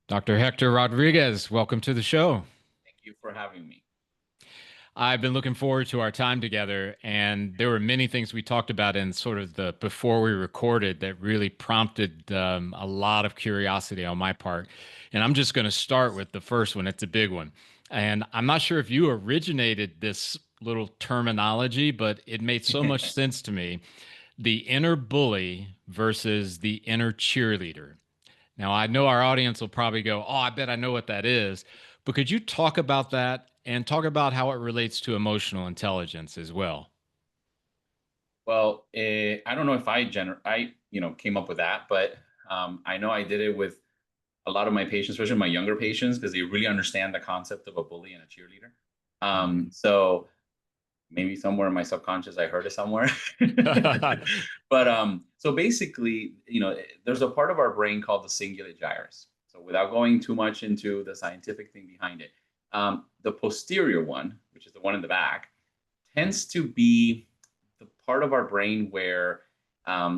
Dr. Hector Rodriguez, welcome to the show. Thank you for having me. I've been looking forward to our time together, and there were many things we talked about in sort of the before we recorded that really prompted a lot of curiosity on my part. And I'm just going to start with the first one. It's a big one. And I'm not sure if you originated this little terminology, but it made so much sense to me. The inner bully versus the inner cheerleader. Now, I know our audience will probably go, "Oh, I bet I know what that is." But could you talk about that and talk about how it relates to emotional intelligence as well? Well, I don't know if I came up with that, but I know I did it with a lot of my patients, especially my younger patients, because they really understand the concept of a bully and a cheerleader. Mhm. So maybe somewhere in my subconscious, I heard it somewhere. But so basically, there's a part of our brain called the cingulate gyrus. So without going too much into the scientific thing behind it, the posterior one, which is the one in the back, tends to be the part of our brain where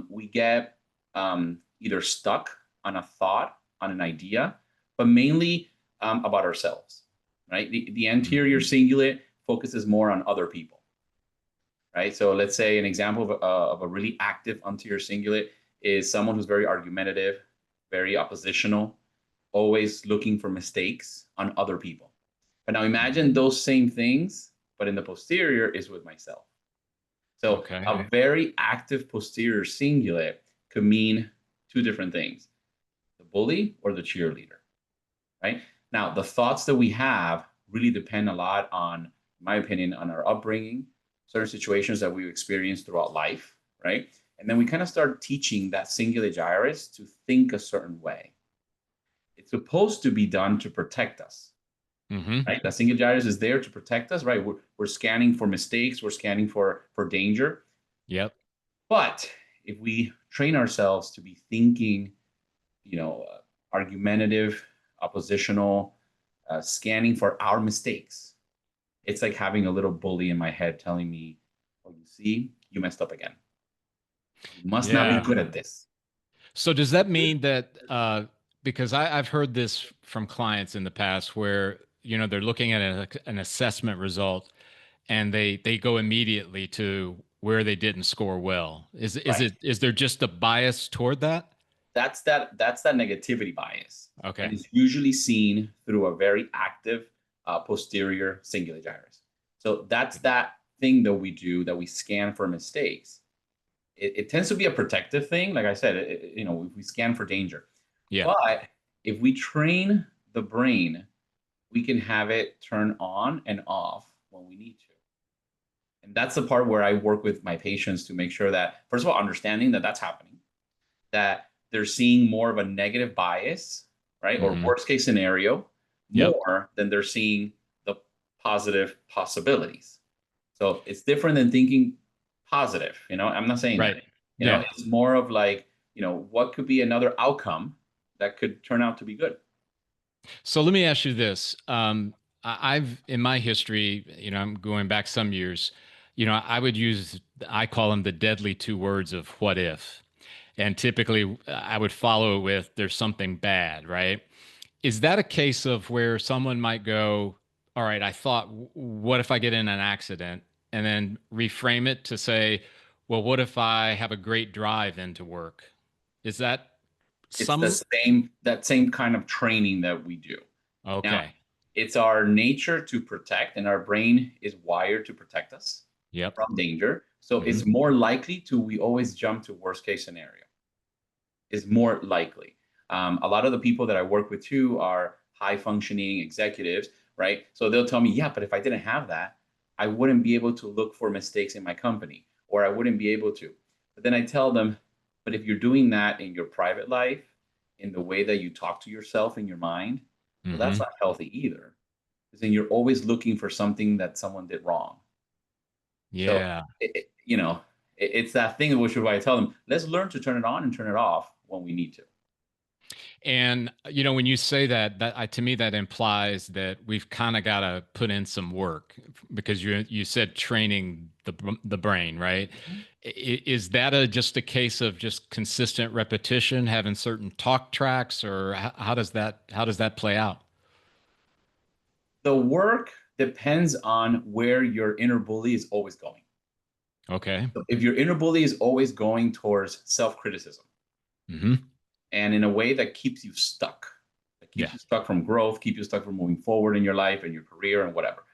we get either stuck on a thought, on an idea, but mainly about ourselves, right? The anterior Mhm. cingulate focuses more on other people, right? So let's say an example of a really active anterior cingulate is someone who's very argumentative, very oppositional, always looking for mistakes on other people. But now imagine Mhm. those same things, but in the posterior is with myself. So Okay. a very active posterior cingulate could mean two different things: the bully or the cheerleader, right? Now, the thoughts that we have really depend a lot on, in my opinion, on our upbringing, certain situations that we've experienced throughout life, right? And then we kind of start teaching that cingulate gyrus to think a certain way. It's supposed to be done to protect us, Hmm. right? That cingulate gyrus is there to protect us, right? We're scanning for mistakes, we're scanning for danger. Yep. But if we train ourselves to be thinking, argumentative, oppositional, scanning for our mistakes, it's like having a little bully in my head telling me, "Oh, you see, you messed up again. You must not be Yeah. good at this." So does that mean that because I've heard this from clients in the past where they're looking at an assessment result and they go immediately to where they didn't score well. Right. Is there just a bias toward that? That's that negativity bias, and Okay. it's usually seen through a very active posterior cingulate gyrus. So that's that thing that we do, that we scan for mistakes. It tends to be a protective thing. Like I said, we scan for danger. Yeah. But if we train the brain, we can have it turn on and off when we need to. And that's the part where I work with my patients to make sure that, first of all, understanding that that's happening, that they're seeing more of a negative bias, right? Or Hmm. worst case scenario, Yep. more than they're seeing the positive possibilities. So it's different than thinking positive. I'm not saying that. Right. Yeah. It's more of like, what could be another outcome that could turn out to be good. So let me ask you this. I've, in my history, I'm going back some years, I would use, I call them the deadly two words of what if. And typically I would follow it with, there's something bad, right? Is that a case of where someone might go, all right, I thought, what if I get in an accident? And then reframe it to say, well, what if I have a great drive into work? Is that It's the some? same that same kind of training that we do. Now, Okay. it's our nature to protect, and our brain is wired to protect us Yep. from danger. So Hmm. it's more likely to we always jump to worst case scenario. Is more likely. A lot of the people that I work with too are high functioning executives, right? So they'll tell me, yeah, but if I didn't have that, I wouldn't be able to look for mistakes in my company, or I wouldn't be able to. But then I tell them, but if you're doing that in your private life, in the way that you talk to yourself in your mind, well, that's Hmm. not healthy either. Because then you're always looking for something that someone did wrong. So, Yeah. it's that thing, which is why I tell them, let's learn to turn it on and turn it off when we need to. And when you say that, to me that implies that we've kind of got to put in some work because you said training the brain, right? Is that just a case of just consistent repetition, having certain talk tracks, or how does that play out? The work depends on where your inner bully is always going. Okay. So if your inner bully is always going towards self-criticism Hmm. and in a way that keeps you stuck, that keeps Yeah. you stuck from growth, keep you stuck from moving forward in your life and your career and whatever,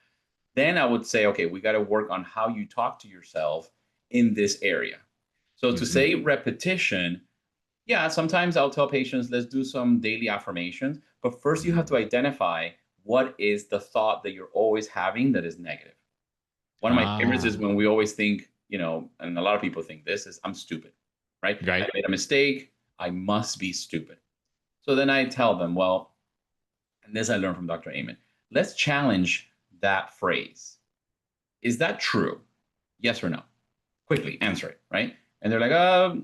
then I would say, okay, we got to work on how you talk to yourself in this area. So to Hmm. say repetition, yeah, sometimes I'll tell patients, let's do some daily affirmations. But first, you have to Hmm. identify what is the thought that you're always having that is negative. One of my favorites is Ah, when we always think, and a lot of people think this is, I'm stupid, right? I right. made a mistake. I must be stupid. So then I tell them, well, and this I learned from Dr. Amen, let's challenge that phrase. Is that true? Yes or no? Quickly answer it, right? And they're like,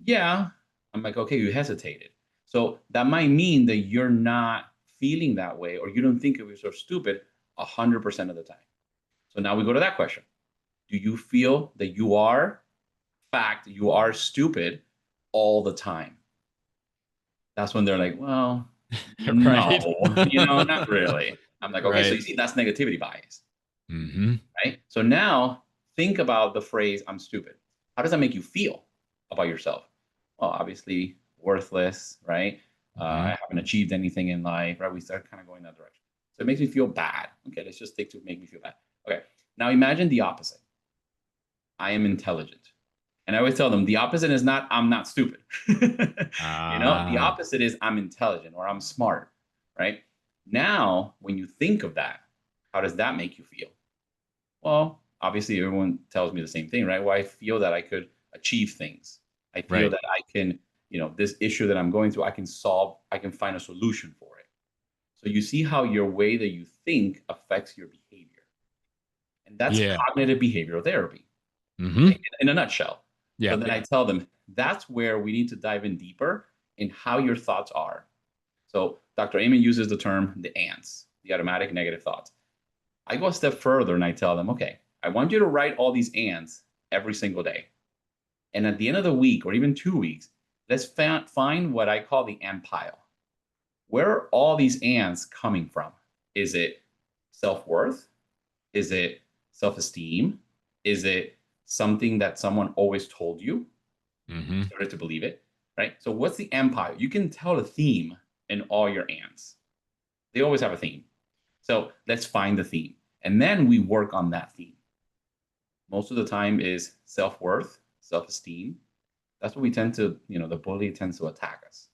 yeah. I'm like, okay, you hesitated. So that might mean that you're not feeling that way or you don't think of yourself stupid 100% of the time. So now we go to that question. Do you feel that you are stupid all the time? That's when they're like, well, no, Right. not really. I'm like, okay, so Right. you see, that's negativity bias, Hmm. right? So now think about the phrase, I'm stupid. How does that make you feel about yourself? Well, obviously, worthless, right? Hmm. I haven't achieved anything in life, right? We start kind of going that direction. So it makes me feel bad. Okay, let's just stick to make me feel bad. Okay, now imagine the opposite. I am intelligent. And I always tell them the opposite is not I'm not stupid. The Ah, opposite is I'm intelligent or I'm smart, right? Now, when you think of that, how does that make you feel? Well, obviously, everyone tells me the same thing, right? Well, I feel that I could achieve things. I feel right. that I can, this issue that I'm going through, I can solve, I can find a solution for it. So you see how your way that you think affects your behavior. And that's Yeah. cognitive behavioral therapy, Hmm. okay, in a nutshell. So Yeah. then I tell them that's where we need to dive in deeper in how your thoughts are. So Dr. Amen uses the term the ants, the automatic negative thoughts. I go a step further and I tell them, okay, I want you to write all these ants every single day. And at the end of the week or even 2 weeks, let's find what I call the ant pile. Where are all these ants coming from? Is it self worth? Is it self esteem? Is it something that someone always told you? You Hmm. started to believe it, right? So, what's the empire? You can tell a theme in all your ants. They always have a theme. So, let's find the theme. And then we work on that theme. Most of the time is self worth, self esteem. That's what we tend to, the bully tends to attack us.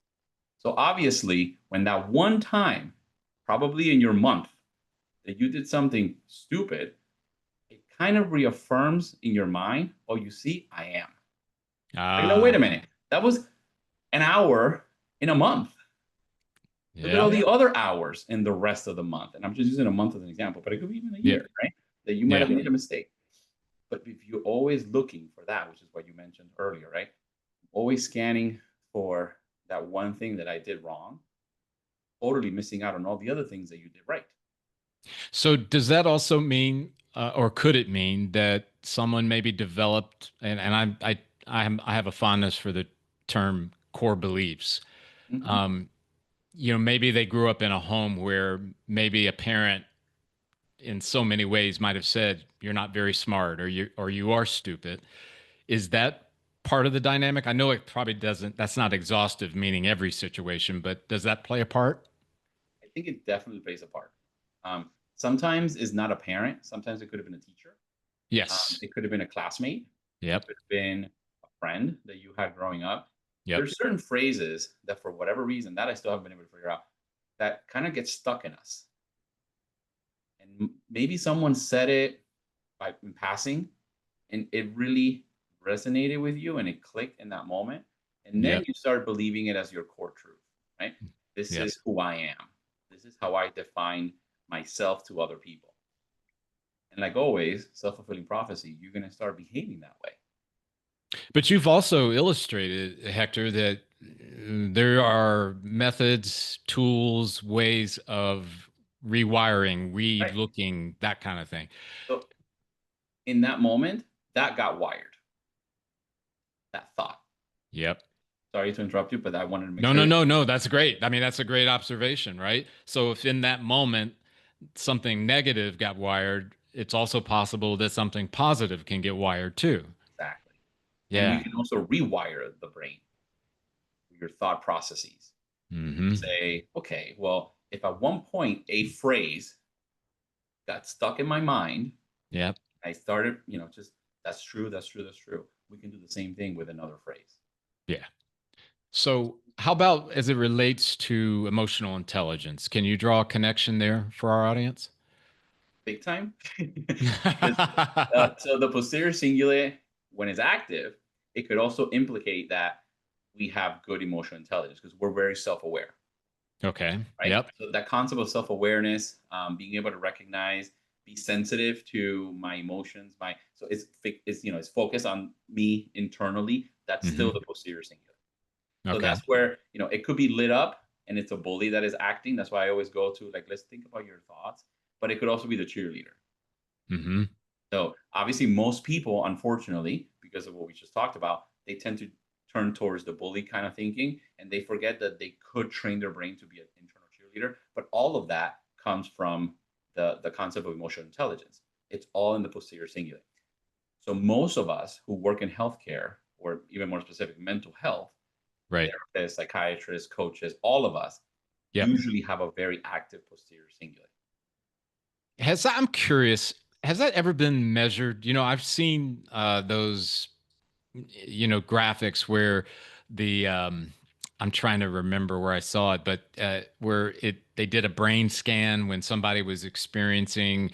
So, obviously, when that one time, probably in your month, that you did something stupid, it kind of reaffirms in your mind, oh, you see, I am. Like, no, wait a Ah, minute. That was an hour in a month. Look at yeah. all the other hours in the rest of the month. And I'm just using a month as an example, but it could be even a Yeah. year, right? That you might Yeah. have made a mistake. But if you're always looking for that, which is what you mentioned earlier, right? Always scanning for that one thing that I did wrong, totally missing out on all the other things that you did right. So does that also mean, or could it mean that someone maybe developed, and I have a fondness for the term core beliefs. Mm-hmm. Um, maybe they grew up in a home where maybe a parent in so many ways might have said, you're not very smart, or you are stupid. Is that part of the dynamic? I know it probably doesn't, that's not exhaustive, meaning every situation, but does that play a part? I think it definitely plays a part. Sometimes it's not a parent. Sometimes it could have been a teacher. Yes. It could have been a classmate. It Yep. could have been a friend that you had growing up. Yep. There's certain phrases that, for whatever reason, that I still haven't been able to figure out, that kind of get stuck in us. And maybe someone said it in passing, and it really resonated with you, and it clicked in that moment. And then Yep. you start believing it as your core truth, right? This Yep. is who I am. This is how I define myself to other people. And like always, self fulfilling prophecy, you're going to start behaving that way. But you've also illustrated, Hector, that there are methods, tools, ways of rewiring, Right. re-looking, that kind of thing. So in that moment, that got wired, that thought. Yep. Sorry to interrupt you, but I wanted to make No, no, sure. no, no. That's great. I mean, that's a great observation, right? So if in that moment something negative got wired, it's also possible that something positive can get wired too. Exactly. And you Yeah. can also rewire the brain, your thought processes. You can Hmm. say, okay, well, if at one point a phrase got stuck in my mind, Yep. I started, just that's true, that's true, that's true. We can do the same thing with another phrase. Yeah. So how about as it relates to emotional intelligence? Can you draw a connection there for our audience? Big time. Because so the posterior cingulate, when it's active, it could also implicate that we have good emotional intelligence because we're very self-aware, Okay. right? Yep. So that concept of self-awareness, being able to recognize, be sensitive to my emotions, so it's focused on me internally. That's still Hmm. the posterior cingulate. So Okay. that's where it could be lit up and it's a bully that is acting. That's why I always go to, like, let's think about your thoughts, but it could also be the cheerleader. Hmm. So obviously, most people, unfortunately, because of what we just talked about, they tend to turn towards the bully kind of thinking, and they forget that they could train their brain to be an internal cheerleader. But all of that comes from the concept of emotional intelligence. It's all in the posterior cingulate. So most of us who work in healthcare, or even more specific, mental health, Right. therapists, psychiatrists, coaches, all of us Yep. usually have a very active posterior cingulate. I'm curious, has that ever been measured? I've seen those, graphics where the I'm trying to remember where I saw it, but where they did a brain scan when somebody was experiencing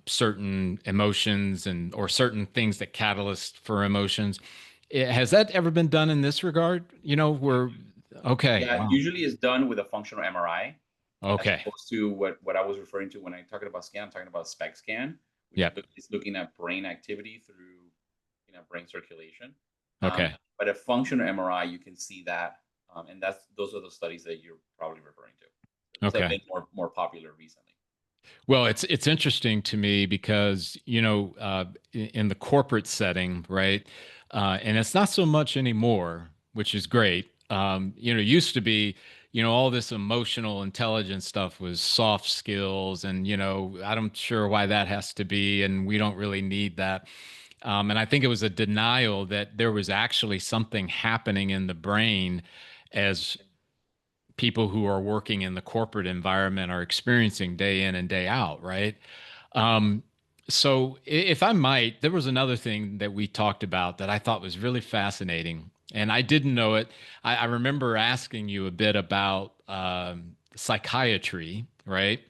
certain emotions and or certain things that catalyst for emotions. Has that ever been done in this regard? Where okay, Yeah, wow, usually it's done with a functional MRI, as okay, opposed to what I was referring to when I talking about scan. I'm talking about a SPEC scan, which yep, is looking at brain activity through brain circulation. okay, But a functional MRI, you can see that, and those are the studies that you're probably referring to. Those have okay. been more popular recently. Well, it's interesting to me because in the corporate setting, right, and it's not so much anymore, which is great. Used to be, all this emotional intelligence stuff was soft skills, and I'm sure why that has to be, and we don't really need that. And I think it was a denial that there was actually something happening in the brain as people who are working in the corporate environment are experiencing day in and day out, right? Um, so, if I might, there was another thing that we talked about that I thought was really fascinating, and I didn't know it. I remember asking you a bit about psychiatry, right?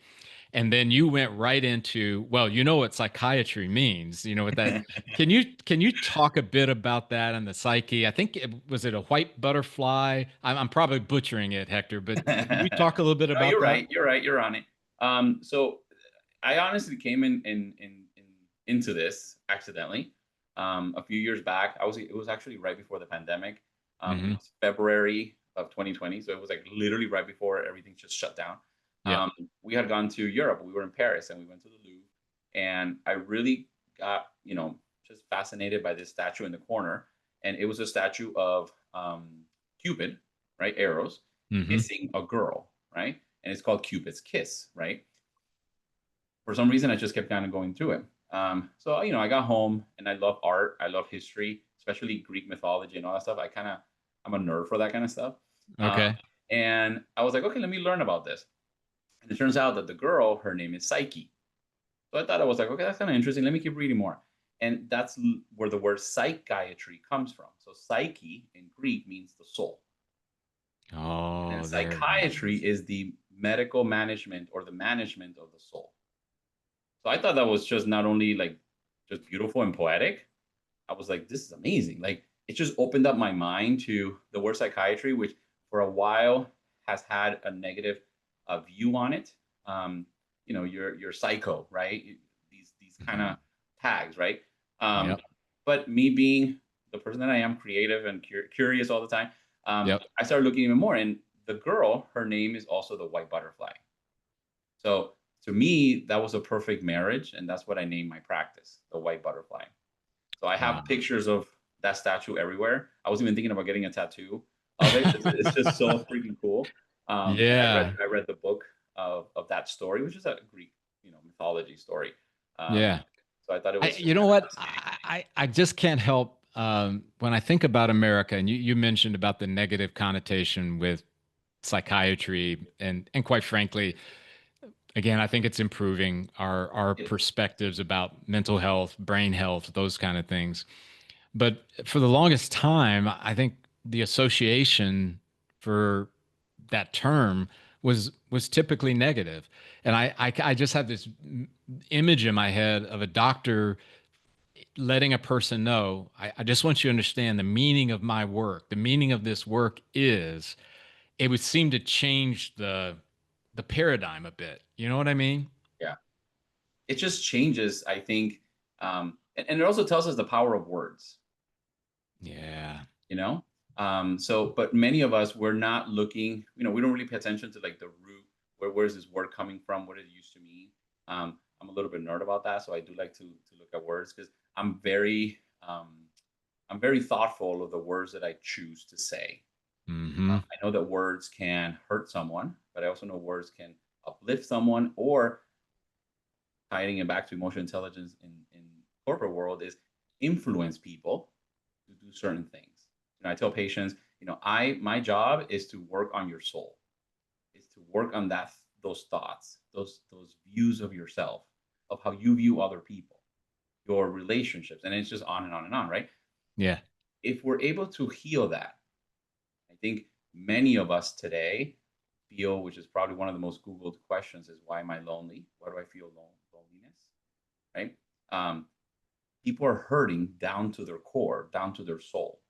And then you went right into, well, you know what psychiatry means. You know what that. Can you talk a bit about that and the psyche? I think was it a white butterfly? I'm probably butchering it, Hector, but can you talk a little bit No, you're about that? right. You're right. You're on it. So I honestly came into this accidentally. A few years back, it was actually right before the pandemic. It Hmm. was February of 2020, so it was like literally right before everything just shut down. Yep. We had gone to Europe. We were in Paris, and we went to the Louvre, and I really got just fascinated by this statue in the corner, and it was a statue of Cupid, right? Arrows Hmm. kissing a girl, right? And it's called Cupid's Kiss, right? For some reason, I just kept kind of going through it. So I got home and I love art. I love history, especially Greek mythology and all that stuff. I'm a nerd for that kind of stuff. Um, Okay. and I was like, okay, let me learn about this. And it turns out that the girl, her name is Psyche. So I thought I was like, okay, that's kind of interesting. Let me keep reading more. And that's where the word psychiatry comes from. So psyche in Greek means the soul. And Oh, there it psychiatry is. is the medical management or the management of the soul. So I thought that was just not only like just beautiful and poetic. I was like, this is amazing. Like it just opened up my mind to the word psychiatry, which for a while has had a negative view on it. Um, you're psycho, right? These kind Hmm. of tags, right? Um, Yep. but me being the person that I am, creative and curious all the time, Yep. I started looking even more. And the girl, her name is also the white butterfly. So to me, that was a perfect marriage, and that's what I named my practice, the white butterfly. So I have Wow. pictures of that statue everywhere. I was even thinking about getting a tattoo of it. It's just so freaking cool. And Yeah. I read the book of that story, which is a Greek, mythology story. Um, Yeah. so I thought it I, was you just know kind of what? fascinating. I just can't help when I think about America, and you mentioned about the negative connotation with psychiatry, and quite frankly, again, I think it's improving our It, perspectives about mental health, brain health, those kind of things. But for the longest time, I think the association for that term was typically negative. And I just have this image in my head of a doctor letting a person know, I just want you to understand the meaning of my work. The meaning of this work is, it would seem to change the paradigm a bit. You know what I mean? yeah, it just changes, I think. And it also tells us the power of words. Yeah. you know so but many of us, we're not looking, we don't really pay attention to like the root. Where's this word coming from? What did it used to mean? I'm a little bit nerd about that, so I do like to look at words, because I'm very thoughtful of the words that I choose to say. Hmm. I know that words can hurt someone, but I also know words can uplift someone, or tying it back to emotional intelligence in corporate world, is influence people to do certain things. I tell patients, I my job is to work on your soul, is to work on those thoughts, those views of yourself, of how you view other people, your relationships, and it's just on and on and on, right? Yeah. If we're able to heal that, I think many of us today feel, which is probably one of the most Googled questions, is why am I lonely? Why do I feel loneliness? Right? Um, People are hurting down to their core, down to their soul.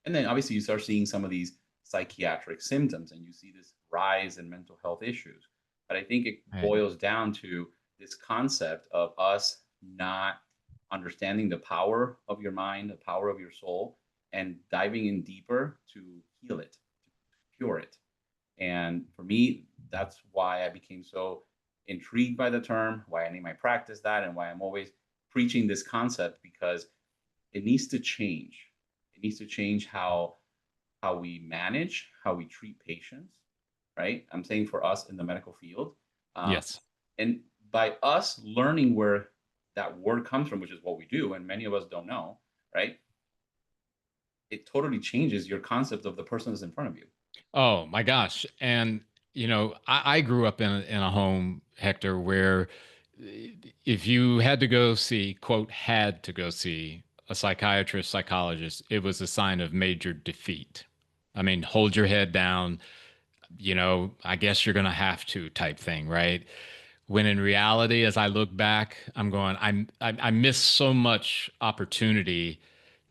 And then obviously you start seeing some of these psychiatric symptoms, and you see this rise in mental health issues. But I think it Right. boils down to this concept of us not understanding the power of your mind, the power of your soul, and diving in deeper to heal it, to cure it. And for me, that's why I became so intrigued by the term, why I name my practice that, and why I'm always preaching this concept, because it needs to change. It needs to change how we manage, how we treat patients, right? I'm saying for us in the medical field, um, Yes. and by us learning where that word comes from, which is what we do, and many of us don't know, right? It totally changes your concept of the person that's in front of you. Oh my gosh. And I grew up in a home, Hector, where if you had to go see, quote, had to go see a psychiatrist, psychologist, it was a sign of major defeat. I mean, hold your head down, I guess you're going to have to type thing, right? When in reality, as I look back, I'm going, I missed so much opportunity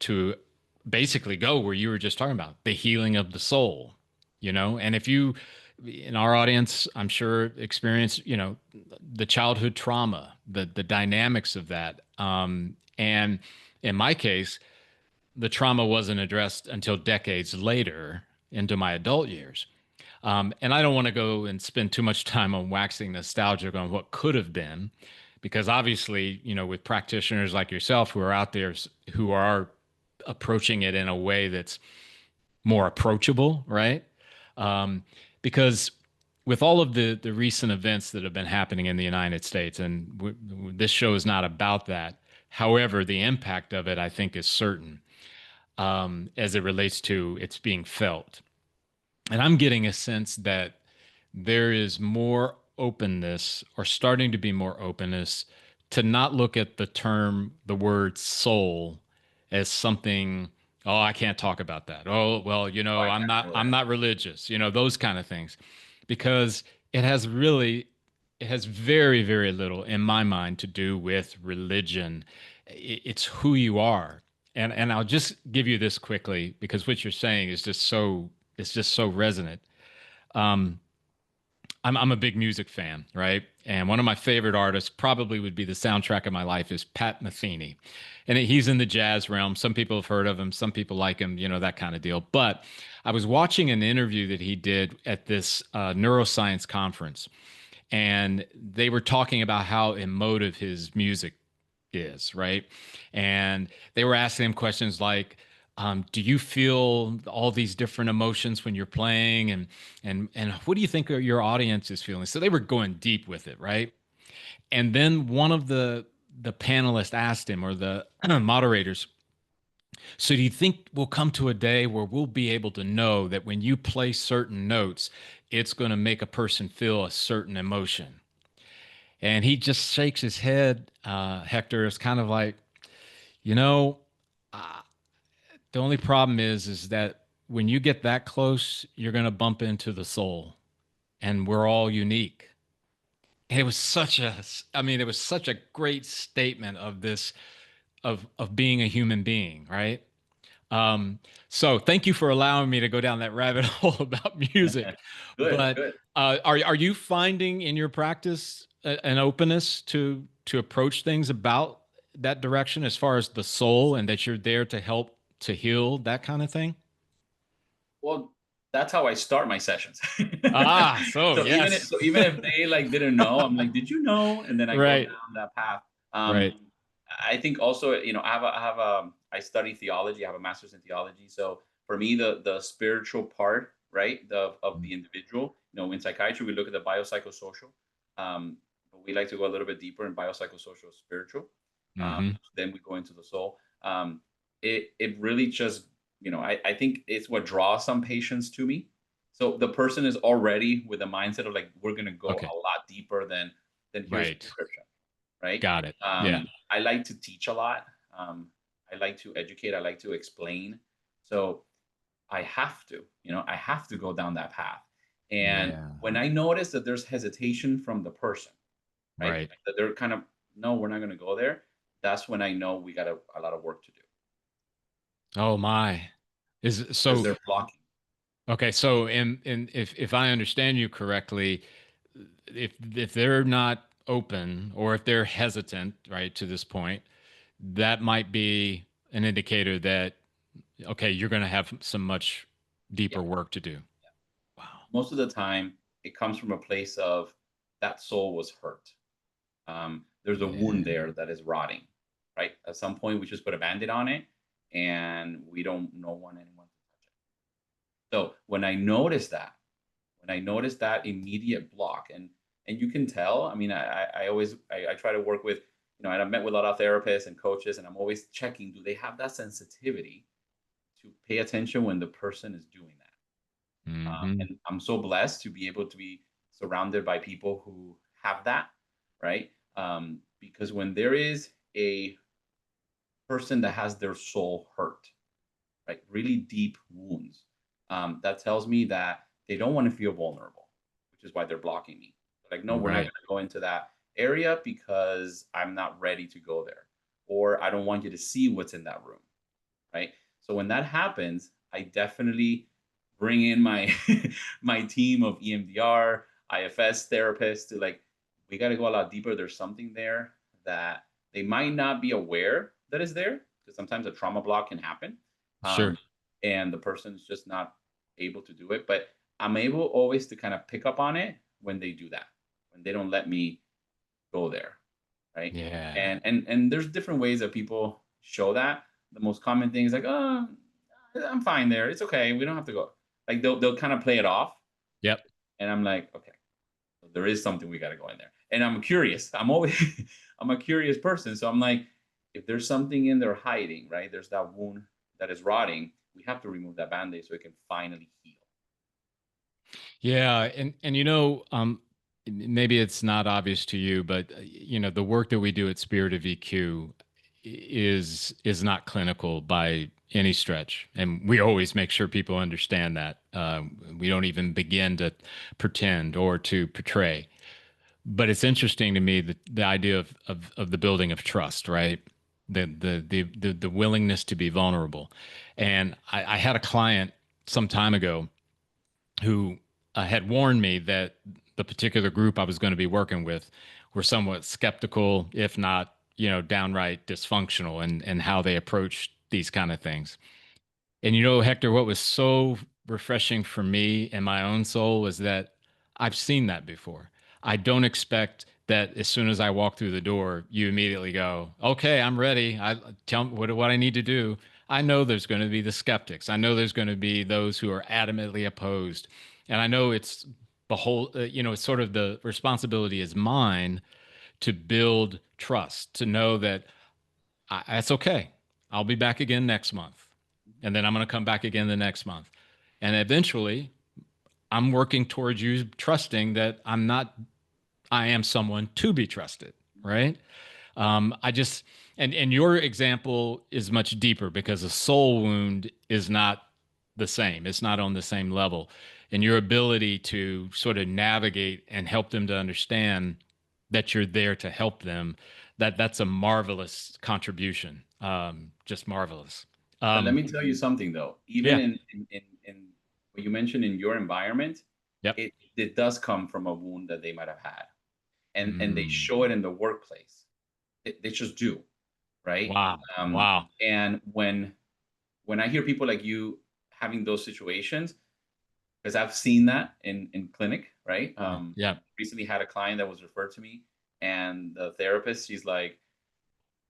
to basically go where you were just talking about the healing of the soul, and if you in our audience, I'm sure experience, the childhood trauma, the dynamics of that. And in my case, the trauma wasn't addressed until decades later into my adult years. And I don't want to go and spend too much time on waxing nostalgic on what could have been, because obviously, with practitioners like yourself who are out there, who are approaching it in a way that's more approachable, right? Um, because with all of the recent events that have been happening in the United States, and this show is not about that. However, the impact of it, I think, is certain as it relates to it's being felt. And I'm getting a sense that there is more openness, or starting to be more openness, to not look at the word soul as something, oh, I can't talk about that. Oh, well, Oh, I I'm can't not handle I'm that. not religious, those kind of things. Because it has really it has very, very little in my mind to do with religion. It's who you are. And I'll just give you this quickly, because what you're saying is just so it's just so resonant. Um, I'm a big music fan, right? And one of my favorite artists probably would be the soundtrack of my life is Pat Metheny. And he's in the jazz realm. Some people have heard of him, some people like him, that kind of deal. But I was watching an interview that he did at this neuroscience conference, and they were talking about how emotive his music is, right? And they were asking him questions like, do you feel all these different emotions when you're playing, and what do you think your audience is feeling? So they were going deep with it, right? And then one of the panelists asked him, or the moderators, so do you think we'll come to a day where we'll be able to know that when you play certain notes, it's going to make a person feel a certain emotion? And he just shakes his head. Hector is kind of like, you know, uh, the only problem is that when you get that close, you're going to bump into the soul, and we're all unique. And it was it was such a great statement of this, of being a human being, right? Um, so thank you for allowing me to go down that rabbit hole about music. Good, But good. are you finding in your practice an openness to approach things about that direction as far as the soul, and that you're there to help to heal that kind of thing? Well, that's how I start my sessions. Ah, so yes. So even if they like didn't know, I'm like, "Did you know?" And then I go Right, down that path. right. I think also, I study theology. I have a master's in theology. So for me, the spiritual part, right, of the individual. In psychiatry, we look at the biopsychosocial. But we like to go a little bit deeper in biopsychosocial spiritual. Hmm. Then we go into the soul. It really just, I think it's what draws some patients to me. So the person is already with a mindset of like, we're gonna go Okay. a lot deeper than here's Right. prescription, right? Got it. Yeah. I like to teach a lot. I like to educate. I like to explain. So I have to go down that path. And Yeah. when I notice that there's hesitation from the person, right, Right. that they're kind of, no, we're not going to go there. That's when I know we got a lot of work to do Oh my. Is because so they're blocking. okay, so in if I understand you correctly, if they're not open, or if they're hesitant, right, to this point, that might be an indicator that okay, you're going to have some much Yeah. deeper work to do. Wow. Most of the time, it comes from a place of that soul was hurt. There's a wound Yeah. there that is rotting, right? At some point, we just put a band-aid on it, and we don't know want anyone to touch it. So when I notice that immediate block, and you can tell. I mean, I always I try to work with, and I've met with a lot of therapists and coaches, and I'm always checking, do they have that sensitivity to pay attention when the person is doing that? Hmm. And I'm so blessed to be able to be surrounded by people who have that, right? Because when there is a person that has their soul hurt, right, really deep wounds, that tells me that they don't want to feel vulnerable, which is why they're blocking me. Like, no, we're not going Right. to go into that area because I'm not ready to go there, or I don't want you to see what's in that room, right? So when that happens, I definitely bring in my my team of EMDR, IFS therapists to like, we got to go a lot deeper. There's something there that they might not be aware that is there, because sometimes a trauma block can happen, Sure. um, and the person's just not able to do it. But I'm able always to kind of pick up on it when they do that, when they don't let me go there, right? Yeah. And there's different ways that people show that. The most common thing is like, oh, I'm fine there. It's okay. We don't have to go. Like they'll kind of play it off, Yep. and I'm like, okay, so there is something we got to go in there. And I'm curious. I'm always I'm a curious person, so I'm like, if there's something in there hiding, right? There's that wound that is rotting. We have to remove that band-aid so it can finally heal. Yeah, and maybe it's not obvious to you, but the work that we do at Spirit of EQ is not clinical by any stretch, and we always make sure people understand that. We don't even begin to pretend or to portray. But it's interesting to me that the idea of the building of trust, right? The willingness to be vulnerable. And I had a client some time ago who had warned me that the particular group I was going to be working with were somewhat skeptical, if not, downright dysfunctional in how they approach these kind of things. And Hector, what was so refreshing for me in my own soul was that I've seen that before. I don't expect that as soon as I walk through the door, you immediately go, "Okay, I'm ready. I tell me what I need to do." I know there's going to be the skeptics. I know there's going to be those who are adamantly opposed, and I know it's the whole. It's sort of the responsibility is mine to build trust, to know that that's okay. I'll be back again next month. And then I'm going to come back again the next month. And eventually, I'm working towards you trusting that I am someone to be trusted, right? I just, and your example is much deeper because a soul wound is not the same. It's not on the same level. And your ability to sort of navigate and help them to understand that you're there to help them, that's a marvelous contribution. Just marvelous. But let Um, me tell you something though. Even yeah. in what you mentioned in your environment, Yep. it does come from a wound that they might have had, and they Mm. show it in the workplace. They just do, right? Wow. Um, Wow. and when I hear people like you having those situations, because I've seen that in clinic, right? Yeah. Recently had a client that was referred to me, and the therapist, she's like,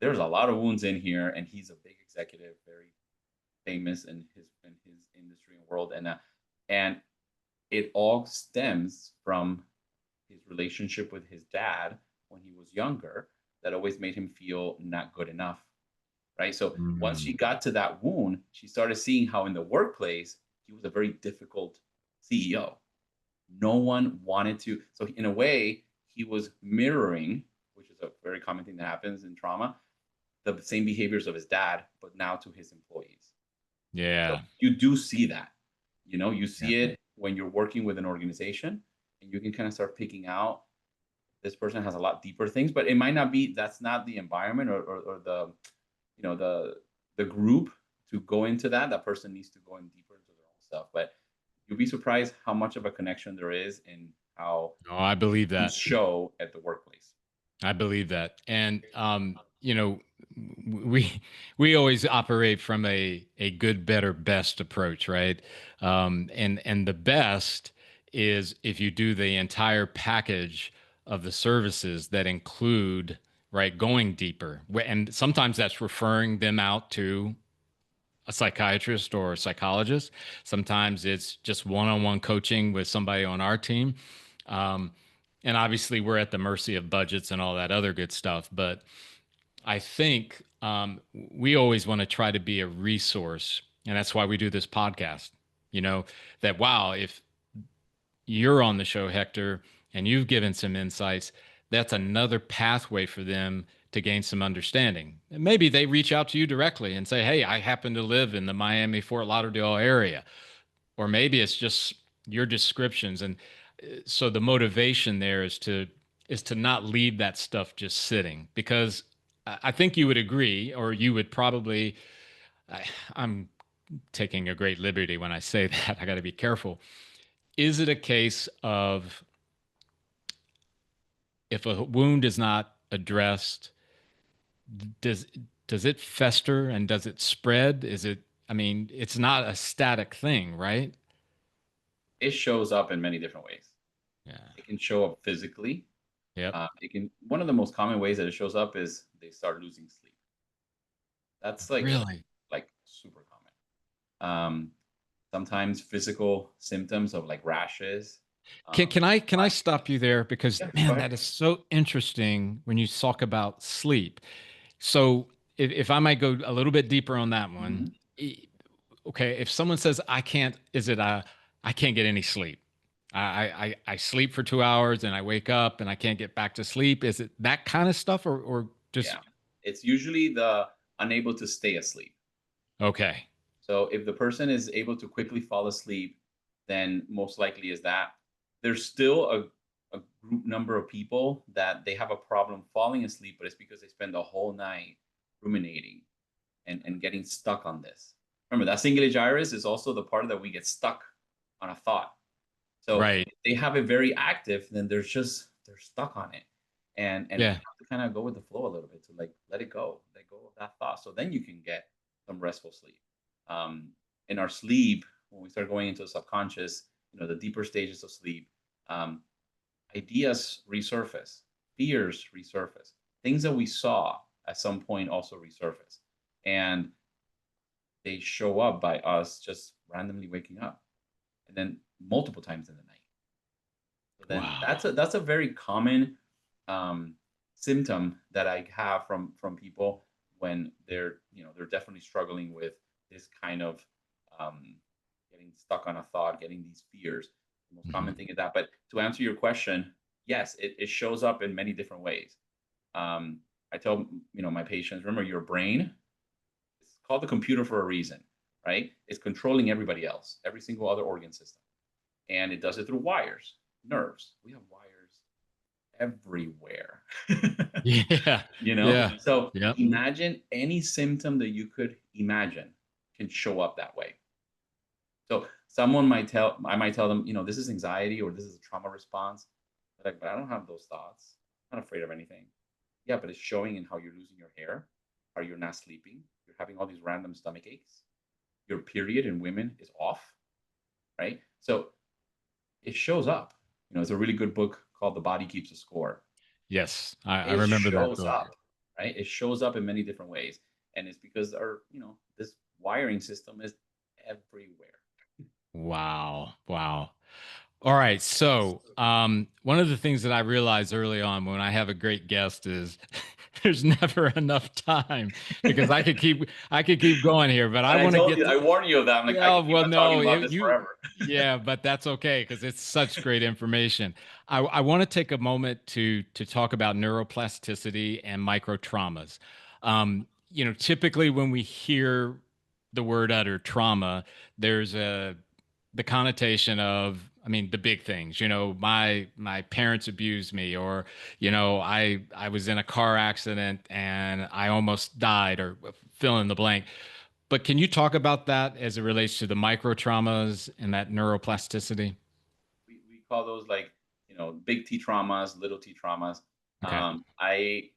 "There's a lot of wounds in here," and he's a big executive, very famous in his industry and world, and it all stems from his relationship with his dad when he was younger, that always made him feel not good enough, right? So once she Mm. got to that wound, she started seeing how in the workplace he was a very difficult CEO. No one wanted to. So in a way, he was mirroring, which is a very common thing that happens in trauma, the same behaviors of his dad, but now to his employees. So Yeah. you do see that. You Yeah. see it when you're working with an organization, and you can kind of start picking out this person has a lot deeper things, but it might not be, that's not the environment, or the, the group to go into that. That person needs to go in deeper into their own stuff. But you'll be surprised how much of a connection there is in how Oh, I believe things that. show at the workplace. I believe that. And we we always operate from a good, better, best approach, right? And the best is if you do the entire package of the services that include, right, going deeper. And sometimes that's referring them out to a psychiatrist or a psychologist. Sometimes it's just one-on-one coaching with somebody on our team. Um, and obviously, we're at the mercy of budgets and all that other good stuff. But I think we always want to try to be a resource. And that's why we do this podcast. You know, that wow, if you're on the show, Hector, and you've given some insights, that's another pathway for them to gain some understanding. And maybe they reach out to you directly and say, "Hey, I happen to live in the Miami Fort Lauderdale area." Or maybe it's just your descriptions. And so the motivation there is to not leave that stuff just sitting, because I think you would agree, or you would probably, I'm taking a great liberty when I say that. I got to be careful. Is it a case of if a wound is not addressed, does does it fester and does it spread? Is it, I mean, it's not a static thing, right? It shows up in many different ways. Yeah. It can show up physically. Yep. It can. One of the most common ways that it shows up is they start losing sleep. That's Really? like super common. Sometimes physical symptoms of like rashes. Can I stop you there, because Yeah, go man, ahead. that is so interesting when you talk about sleep. So if I might go a little bit deeper on that one, Mhm. e- okay, if someone says I can't, is it I can't get any sleep. I sleep for 2 hours and I wake up and I can't get back to sleep. Is it that kind of stuff, or just Yeah, it's usually the unable to stay asleep. okay? So if the person is able to quickly fall asleep, then most likely is that there's still a group number of people that they have a problem falling asleep, but it's because they spend the whole night ruminating and getting stuck on this. Remember, that cingulate gyrus is also the part that we get stuck on a thought. So Right. if they have it very active, then they're stuck on it. And we Yeah. have to kind of go with the flow a little bit to like let go of that thought. So then you can get some restful sleep. Um, in our sleep, when we start going into the subconscious, the deeper stages of sleep, um, ideas resurface, fears resurface, things that we saw at some point also resurface. And they show up by us just randomly waking up and then multiple times in the night. So then Wow. that's a very common um, symptom that I have from people when they're definitely struggling with this kind of um, getting stuck on a thought, getting these fears. The most Mhm. common thing is that. But to answer your question, yes, it shows up in many different ways. Um, I tell my patients, remember your brain is called the computer for a reason, right? It's controlling everybody else, every single other organ system, and it does it through wires, nerves. We have wires everywhere. Yeah. Yeah. So Yep. imagine any symptom that you could imagine can show up that way. So I might tell them, this is anxiety or this is a trauma response. They're like, but I don't have those thoughts. I'm not afraid of anything. Yeah, but it's showing in how you're losing your hair, how you're not sleeping, you're having all these random stomach aches. Your period in women is off, right? So it shows up. It's a really good book called The Body Keeps a Score. Yes. I It remember that shows book. up, right? It shows up in many different ways. And it's because this wiring system is everywhere. Wow. Wow. All right. So, one of the things that I realized early on when I have a great guest is there's never enough time because I could keep going here, but I And I want to told get you, to, I warned you of that. I'm like, I yeah, can keep well, on talking no, about this forever. yeah, but that's okay because it's such great information. I want to take a moment to talk about neuroplasticity and micro traumas. Typically when we hear the word utter trauma, there's the connotation of, I mean, the big things. My parents abused me, or I was in a car accident and I almost died, or fill in the blank. But can you talk about that as it relates to the micro traumas and that neuroplasticity? We call those like, big T traumas, little T traumas. Okay. I,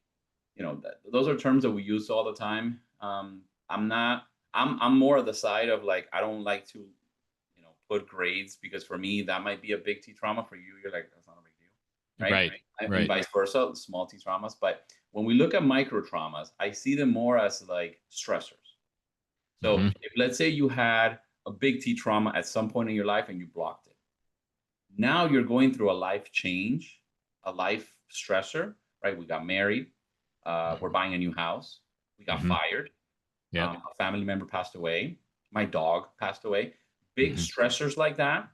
those are terms that we use all the time. I'm not, I'm more of the side of like, I don't like to, put grades because for me, that might be a big T trauma. For you, you're like, that's not a big deal. Right. Right. And Right. vice versa, small T traumas. But when we look at micro traumas, I see them more as like stressors. So Hmm. if let's say you had a big T trauma at some point in your life and you blocked it, now you're going through a life change, a life stressor, right? We got married, we're Hmm. buying a new house, we got Hmm. fired, Yep. a family member passed away, my dog passed away. Big Hmm. stressors like that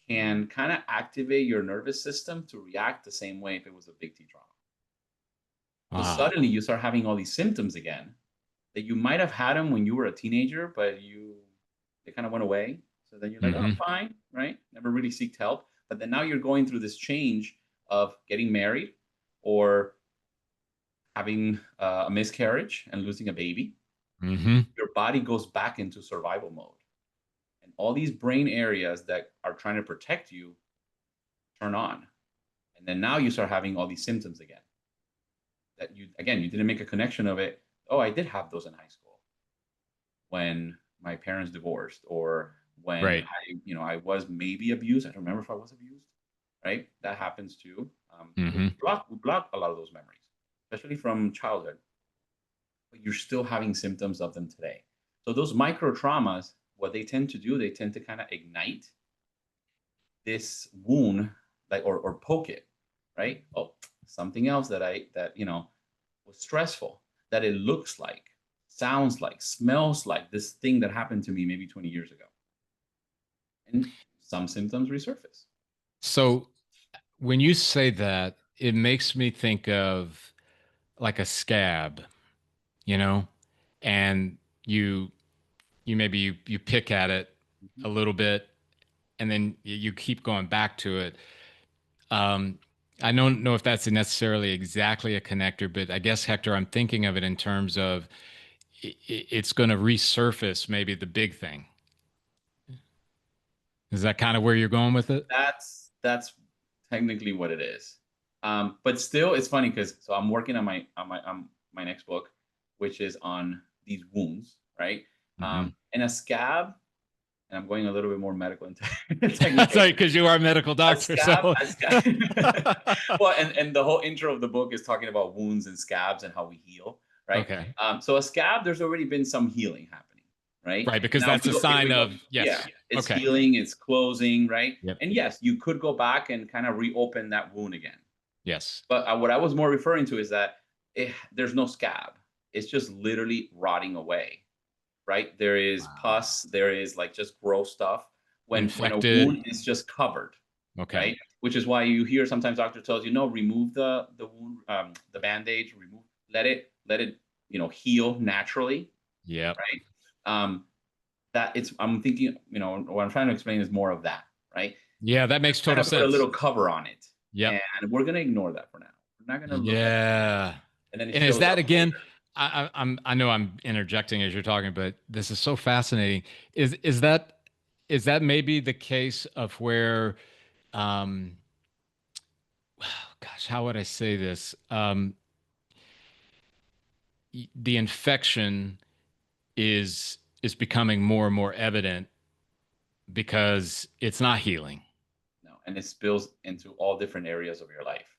can kind of activate your nervous system to react the same way if it was a big T trauma. So Wow. suddenly you start having all these symptoms again that you might have had them when you were a teenager, but they kind of went away. So then you're like, oh, Hmm. I'm fine, right? Never really seeked help. But then now you're going through this change of getting married or having a miscarriage and losing a baby. Hmm. Your body goes back into survival mode. And all these brain areas that are trying to protect you turn on. And then now you start having all these symptoms again that you didn't make a connection of it. Oh, I did have those in high school when my parents divorced or when Right. I was maybe abused. I don't remember if I was abused, right? That happens too. So Hmm. we block a lot of those memories, especially from childhood, but you're still having symptoms of them today. So those micro traumas, what they tend to do, they tend to kind of ignite this wound, like or poke it, right? Oh, something else that was stressful, that it looks like, sounds like, smells like this thing that happened to me maybe 20 years ago. And some symptoms resurface. So when you say that, it makes me think of like a scab, you know, and you pick at it Mhm. a little bit and then you keep going back to it. Um, I don't know if that's necessarily exactly a connector, but I guess, Hector, I'm thinking of it in terms of it's going to resurface maybe the big thing. Is that kind of where you're going with it? That's technically what it is. But still, it's funny because so I'm working on my next book, which is on these wounds, right? Hmm. And a scab, and I'm going a little bit more medical into technical. Sorry, because you are a medical doctor. So, A scab. Well, and the whole intro of the book is talking about wounds and scabs and how we heal, right? okay. So a scab, there's already been some healing happening, right? Right. Because Now, that's a if sign we go, of, yeah, yes. it's Okay. healing, it's closing, right? Yep. And yes, you could go back and kind of reopen that wound again. Yes. But what I was more referring to is that there's no scab. It's just literally rotting away, right? There is Wow. pus, there is like just gross stuff. When a Infected. wound is just covered, Okay. right? Which is why you hear sometimes doctor tells you, no, remove the wound, the bandage, remove, let it, heal naturally, Yep. right? Um, that it's I'm thinking, what I'm trying to explain is more of that, right? Yeah, that makes Kind total of put a sense. little cover on it, Yep. and we're gonna ignore that for now. We're not gonna look at it, Yeah. and then it And is shows that up again? later. I know I'm interjecting as you're talking, but this is so fascinating. Is that maybe the case of where, um, gosh, how would I say this? The infection is becoming more and more evident because it's not healing. No, and it spills into all different areas of your life.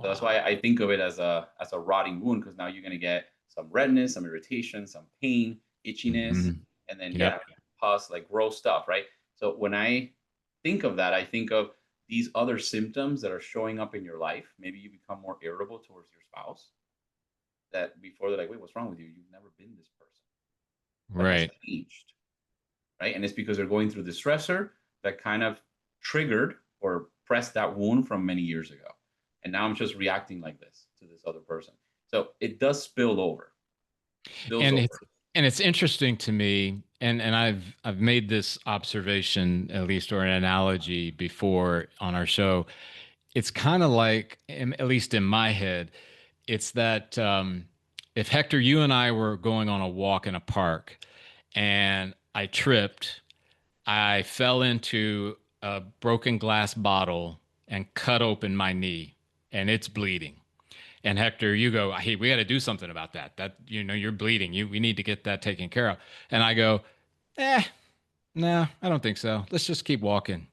So that's why Wow. I think of it as a rotting wound, because now you're gonna get some redness, some irritation, some pain, itchiness, Hmm. and then yeah, Yep. pus, like gross stuff, right? So when I think of that, I think of these other symptoms that are showing up in your life. Maybe you become more irritable towards your spouse. That before they're like, wait, what's wrong with you? You've never been this person. What has Right. changed? Right? And it's because they're going through the stressor that kind of triggered or pressed that wound from many years ago. And now I'm just reacting like this to this other person. So it does spill over, spills And over. it's interesting to me, and I've made this observation at least or an analogy before on our show. It's kind of like, at least in my head, it's that if Hector, you and I were going on a walk in a park, and I tripped, I fell into a broken glass bottle and cut open my knee, and it's bleeding. And Hector, you go, hey, we got to do something about that. That, you're bleeding. We need to get that taken care of. And I go, eh, no, I don't think so. Let's just keep walking.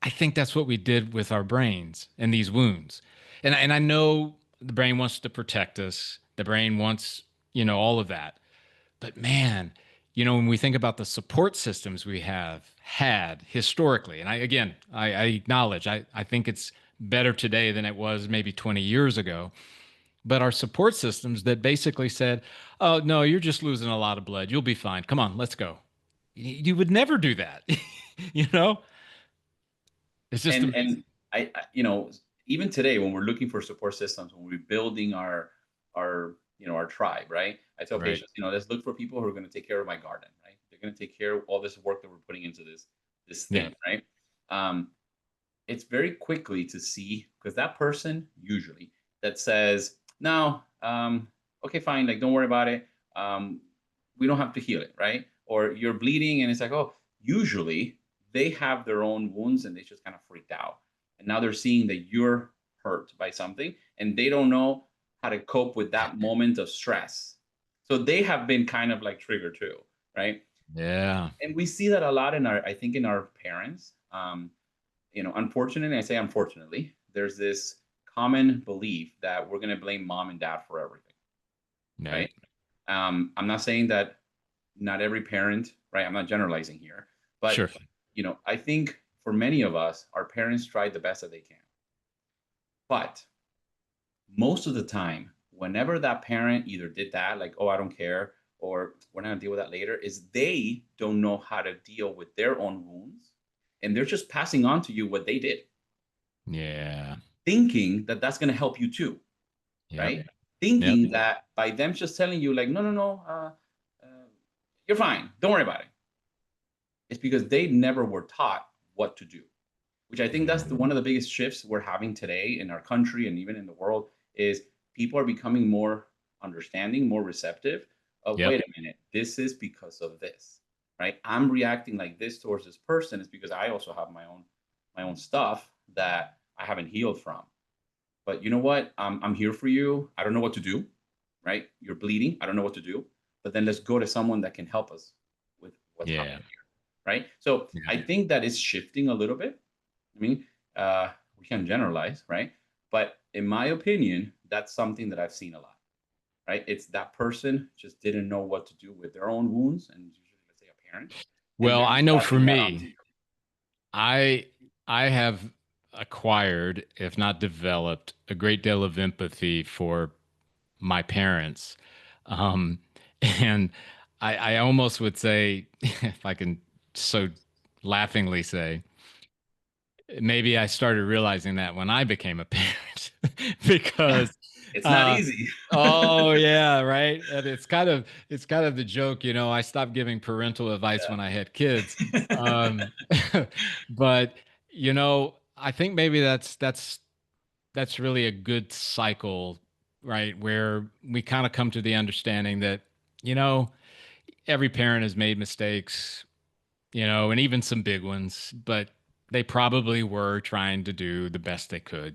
I think that's what we did with our brains and these wounds. And I know the brain wants to protect us. The brain wants, all of that. But man, when we think about the support systems we have had historically, and I acknowledge, I think it's better today than it was maybe 20 years ago. But our support systems that basically said, "Oh no, you're just losing a lot of blood. You'll be fine. Come on, let's go." You would never do that. you know, it's just amazing. And even today when we're looking for support systems, when we're building our tribe, right? I tell Right. patients, let's look for people who are going to take care of my garden, right? They're going to take care of all this work that we're putting into this Yeah. thing, right? Um, it's very quickly to see, because that person usually that says no, okay, fine, like don't worry about it, we don't have to heal it, right? Or you're bleeding and it's like, oh, usually they have their own wounds and they just kind of freaked out, and now they're seeing that you're hurt by something and they don't know how to cope with that moment of stress, so they have been kind of like triggered too, right? Yeah. And we see that a lot in our, I think, in our parents. Unfortunately, I say unfortunately, there's this common belief that we're going to blame mom and dad for everything, Right. right? I'm not saying that not every parent, right? I'm not generalizing here, but Sure. I think for many of us, our parents tried the best that they can, but most of the time, whenever that parent either did that, like, oh, I don't care, or we're not gonna deal with that later, is they don't know how to deal with their own wounds. And they're just passing on to you what they did, Yeah. thinking that that's gonna help you too, Yep. right? Yep. Thinking that by them just telling you, like, no, no, no, you're fine, don't worry about it. It's because they never were taught what to do, which I think that's Yeah. one of the biggest shifts we're having today in our country and even in the world is people are becoming more understanding, more receptive of, Yep. wait a minute, this is because of this. right? I'm reacting like this towards this person is because I also have my own stuff that I haven't healed from. But you know what? I'm here for you. I don't know what to do, right? You're bleeding. I don't know what to do. But then let's go to someone that can help us with what's Yeah. happening here, right? So Yeah. I think that is shifting a little bit. I mean, we can generalize, right? But in my opinion, that's something that I've seen a lot, right? It's that person just didn't know what to do with their own wounds, and usually, let's say, a parent, and Well, they're I just know for passing that on to me, you. I I have acquired, if not developed, a great deal of empathy for my parents. Um, and I almost would say, if I can so laughingly say, maybe I started realizing that when I became a parent, Yeah, because, it's not uh, easy. oh yeah, right. And it's kind of the joke, I stopped giving parental advice when I had kids. Yeah. Um, but I think maybe that's really a good cycle, right? Where we kind of come to the understanding that, you know, every parent has made mistakes, and even some big ones, but they probably were trying to do the best they could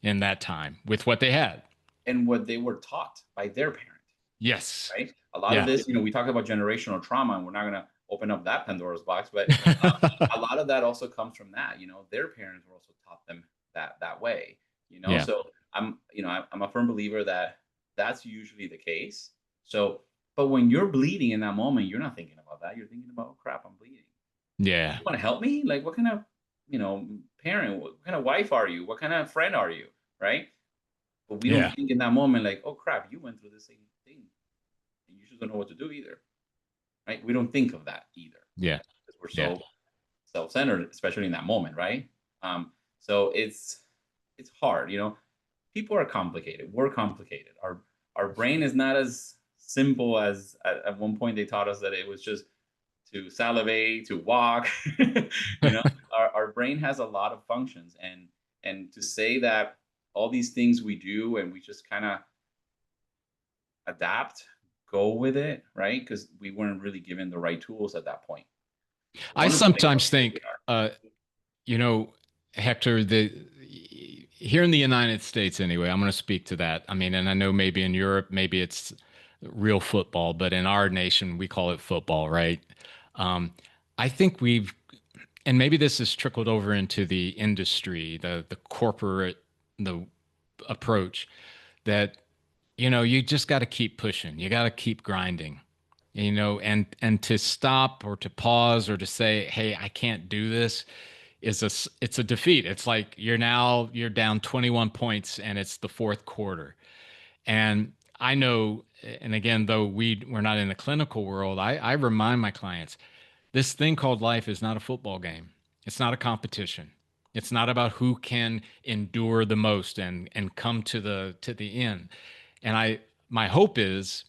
in that time with what they had. And what they were taught by their parent, Yes. right? A lot of Yeah. this, we talk about generational trauma, and we're not going to open up that Pandora's box, but a lot of that also comes from that. Their parents were also taught them that way. Yeah. So I'm a firm believer that that's usually the case. So, but when you're bleeding in that moment, you're not thinking about that. You're thinking about, oh crap, I'm bleeding. Yeah. You want to help me? Like, what kind of parent? What kind of wife are you? What kind of friend are you? Right? But we don't Yeah. think in that moment, like, oh crap, you went through the same thing, and you just don't know what to do either, right? We don't think of that either Yeah. because we're Yeah. so self-centered, especially in that moment, right? So it's hard. People are complicated. We're complicated. Our brain is not as simple as at one point they taught us that it was just to salivate, to walk. Our brain has a lot of functions, and to say that all these things we do and we just kind of adapt, go with it, right? Because we weren't really given the right tools at that point. I One of the things sometimes that we think, you know, Hector, here in the United States, anyway, I'm going to speak to that. I mean, and I know maybe in Europe, maybe it's real football, but in our nation, we call it football, right? Um, I think and maybe this has trickled over into the industry, the corporate, the approach that, you just got to keep pushing, you got to keep grinding, and to stop or to pause or to say, hey, I can't do this it's a defeat. It's like you're down 21 points and it's the fourth quarter. And I know, and again, though we're not in the clinical world, I remind my clients, this thing called life is not a football game. It's not a competition. It's not about who can endure the most and come to the end. And my hope is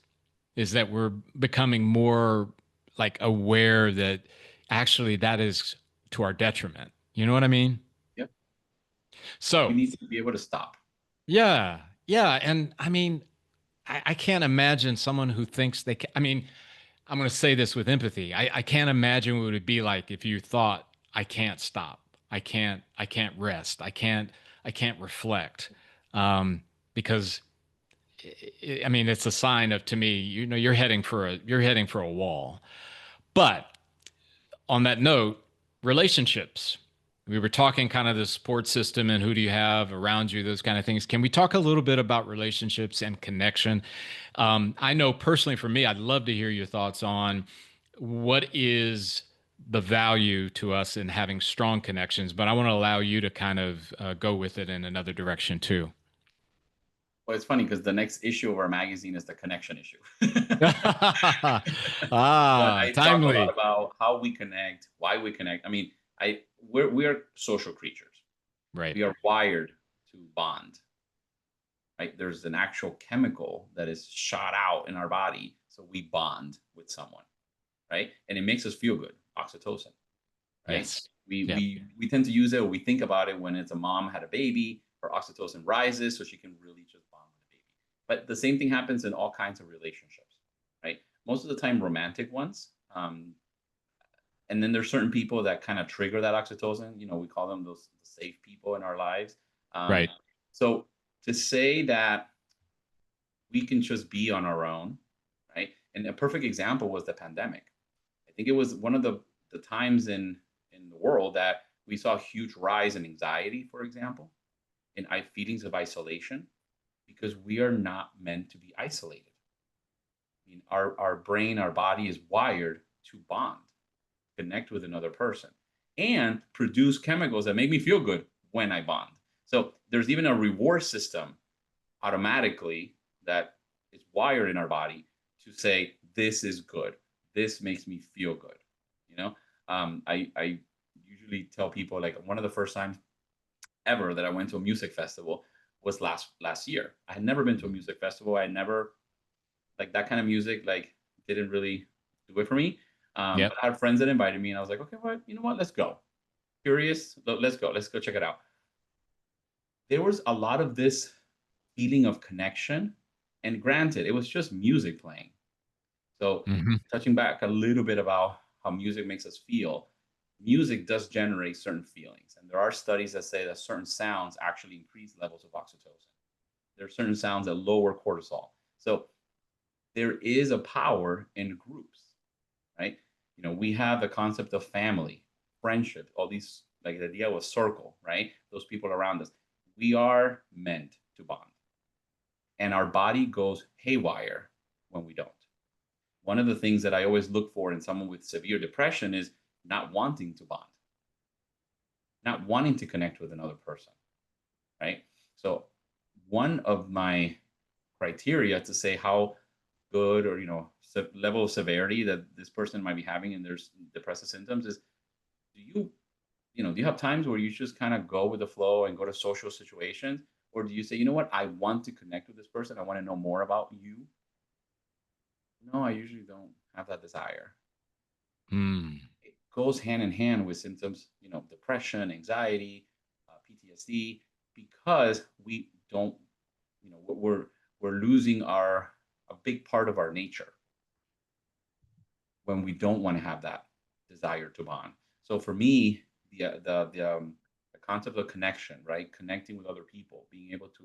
that we're becoming more like aware that actually that is to our detriment. You know what I mean? Yep. We So, need to be able to stop. yeah, yeah. And I mean, I can't imagine someone who thinks they can. I mean, I'm going to say this with empathy. I can't imagine what it would be like if you thought, I can't stop. I can't rest. I can't reflect. Because I mean, it's a sign of, to me, you're heading for a wall. But on that note, relationships. We were talking kind of the support system and who do you have around you, those kind of things. Can we talk a little bit about relationships and connection? I know personally for me, I'd love to hear your thoughts on what is the value to us in having strong connections, but I want to allow you to kind of go with it in another direction too. Well, it's funny because the next issue of our magazine is the connection issue. But Ah, I talk a lot timely. about how we connect, why we connect. I mean, we are social creatures. Right. We are wired to bond, right? There's an actual chemical that is shot out in our body, so we bond with someone, right? And it makes us feel good, oxytocin, right? Yes. We Yeah. we we tend to use it, or we think about it when it's a mom had a baby, her oxytocin rises, so she can really just bond with the baby. But the same thing happens in all kinds of relationships, right? Most of the time, romantic ones. And then there's certain people that kind of trigger that oxytocin. We call them those safe people in our lives. Um, Right. so to say that we can just be on our own, right? And a perfect example was the pandemic. I think it was one of the times in the world that we saw a huge rise in anxiety, for example, and feelings of isolation, because we are not meant to be isolated. I mean, our brain, our body is wired to bond, connect with another person, and produce chemicals that make me feel good when I bond. So there's even a reward system automatically that is wired in our body to say, this is good. This makes me feel good. You know, I usually tell people, like, one of the first times ever that I went to a music festival was last year. I had never been to a music festival. I had never, like, that kind of music, like, didn't really do it for me. Yep. But I had friends that invited me, and I was like, okay, well, you know what? Let's go. Curious, let's go. Let's go check it out. There was a lot of this feeling of connection, and granted, it was just music playing. So, Hmm. touching back a little bit about how music makes us feel, music does generate certain feelings. And there are studies that say that certain sounds actually increase levels of oxytocin. There are certain sounds that lower cortisol. So, there is a power in groups, right? We have the concept of family, friendship, all these, like the idea of a circle, right? Those people around us. We are meant to bond, and our body goes haywire when we don't. One of the things that I always look for in someone with severe depression is not wanting to bond, not wanting to connect with another person, right? So, one of my criteria to say how good, or level of severity that this person might be having in their depressive symptoms is, do you have times where you just kind of go with the flow and go to social situations, or do you say, you know what, I want to connect with this person, I want to know more about you? No, I usually don't have that desire. Mm. It goes hand in hand with symptoms, depression, anxiety, PTSD, because we don't, we're losing a big part of our nature when we don't want to have that desire to bond. So for me, the concept of connection, right? Connecting with other people, being able to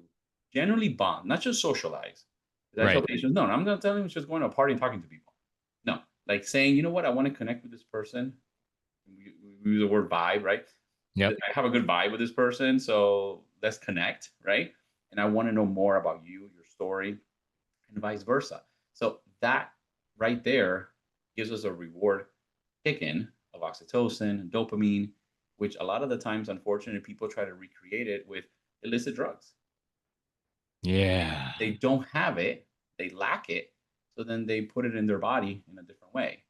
generally bond, not just socialize. Because I tell Right. patients, no, I'm not telling you just going to a party and talking to people. No, like saying, you know what, I want to connect with this person. We use the word vibe, right? I Yep. have a good vibe with this person, so let's connect, right? And I want to know more about you, your story, and vice versa. So that right there gives us a reward kick in of oxytocin and dopamine, which a lot of the times, unfortunately, people try to recreate it with illicit drugs. Yeah. They don't have it, they lack it, so then they put it in their body in a different way.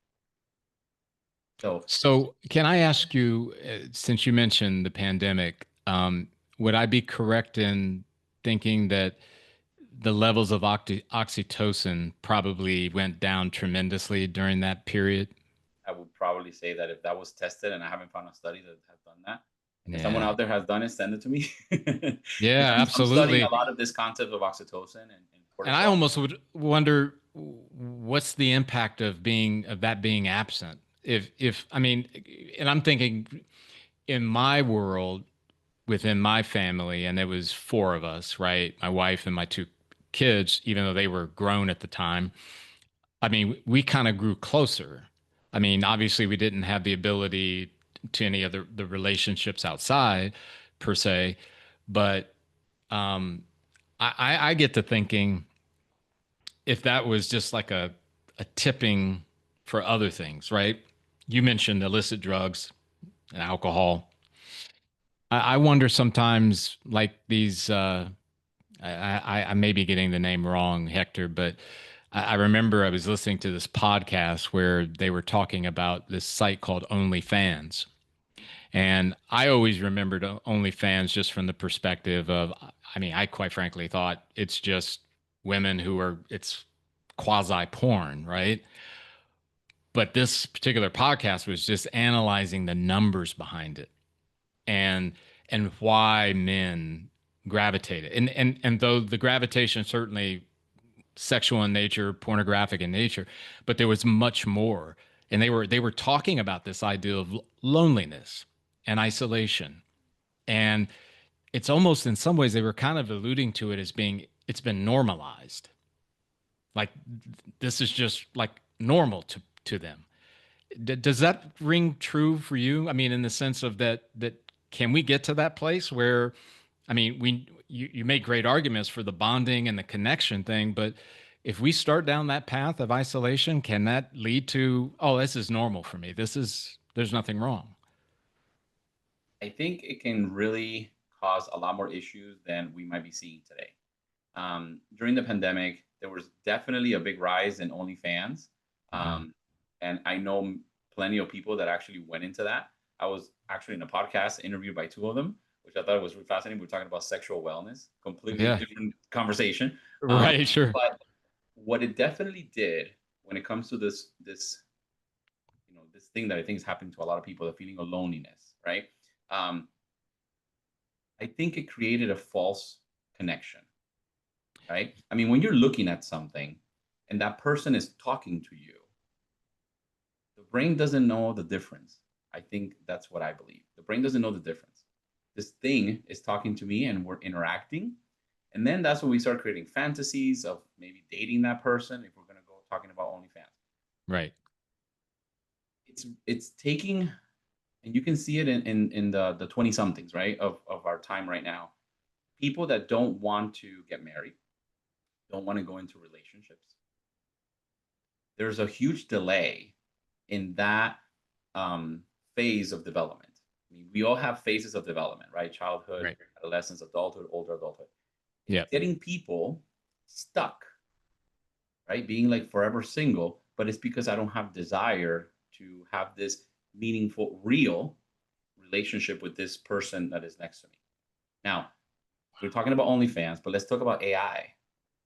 So So, can I ask you, since you mentioned the pandemic, would I be correct in thinking that the levels of oxytocin probably went down tremendously during that period? I would probably say that if that was tested, and I haven't found a study that has done that, and if someone Yeah. out there has done it, send it to me. Because Yeah, I'm studying a absolutely. lot of this concept of oxytocin and And I cortisol. almost would wonder what's the impact of that being absent. If I mean, and I'm thinking in my world, within my family, and there was four of us, right? My wife and my two kids, even though they were grown at the time. I mean, we kind of grew closer. I mean, obviously, we didn't have the ability to any of the relationships outside, per se, but um, I get to thinking if that was just like a tipping for other things, right? You mentioned illicit drugs and alcohol. I wonder sometimes, like these. I may be getting the name wrong, Hector, but I remember I was listening to this podcast where they were talking about this site called OnlyFans. And I always remembered OnlyFans just from the perspective of, I mean, I quite frankly thought it's just women who are, it's quasi porn, right? But this particular podcast was just analyzing the numbers behind it and why men gravitated. And though the gravitation certainly sexual in nature, pornographic in nature, but there was much more. and they were talking about this idea of loneliness and isolation. And it's almost in some ways they were kind of alluding to it as being it's been normalized. Like this is just like normal to them. Does that ring true for you? I mean, in the sense of that can we get to that place where, I mean, you make great arguments for the bonding and the connection thing, but if we start down that path of isolation, can that lead to, oh, this is normal for me. There's nothing wrong. I think it can really cause a lot more issues than we might be seeing today. During the pandemic, there was definitely a big rise in OnlyFans. Mhm. Um, and I know plenty of people that actually went into that. I was actually in a podcast interviewed by two of them, which I thought was really fascinating. We were talking about sexual wellness, completely Yeah. different conversation. Right. Sure. But what it definitely did when it comes to this this thing that I think is happening to a lot of people, the feeling of loneliness, right? Um, I think it created a false connection, right? I mean, when you're looking at something and that person is talking to you, the brain doesn't know the difference. I think that's what I believe. The brain doesn't know the difference. This thing is talking to me and we're interacting. And then that's when we start creating fantasies of maybe dating that person if we're going to go talking about OnlyFans. Right. It's taking, and you can see it in the 20 somethings, right? Of our time right now. People that don't want to get married, don't want to go into relationships. There's a huge delay in that phase of development. I mean, we all have phases of development, right? Childhood, Right. adolescence, adulthood, older adulthood. It's Yeah. getting people stuck, right? Being like forever single, but it's because I don't have desire to have this meaningful, real relationship with this person that is next to me. Now, we're talking about OnlyFans, but let's talk about AI.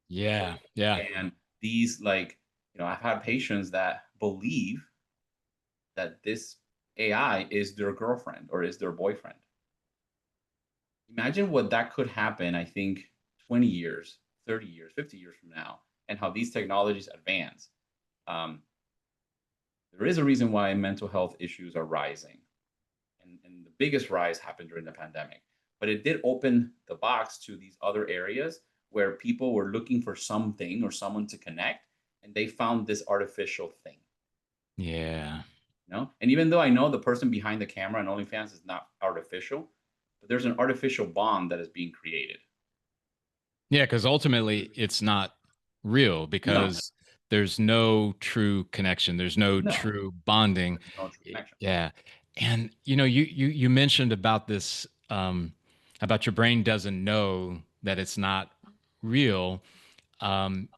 Yeah. Yeah. And these, like, I've had patients that believe that this AI is their girlfriend or is their boyfriend. Imagine what that could happen, I think, 20 years, 30 years, 50 years from now, and how these technologies advance. Um, there is a reason why mental health issues are rising. And the biggest rise happened during the pandemic. But it did open the box to these other areas where people were looking for something or someone to connect, and they found this artificial thing. Yeah. And even though I know the person behind the camera on OnlyFans is not artificial, but there's an artificial bond that is being created. Yeah, because ultimately it's not real No, because there's no true connection. There's no no, true bonding. there's no true connection. Yeah. And you mentioned about this about your brain doesn't know that it's not real. Um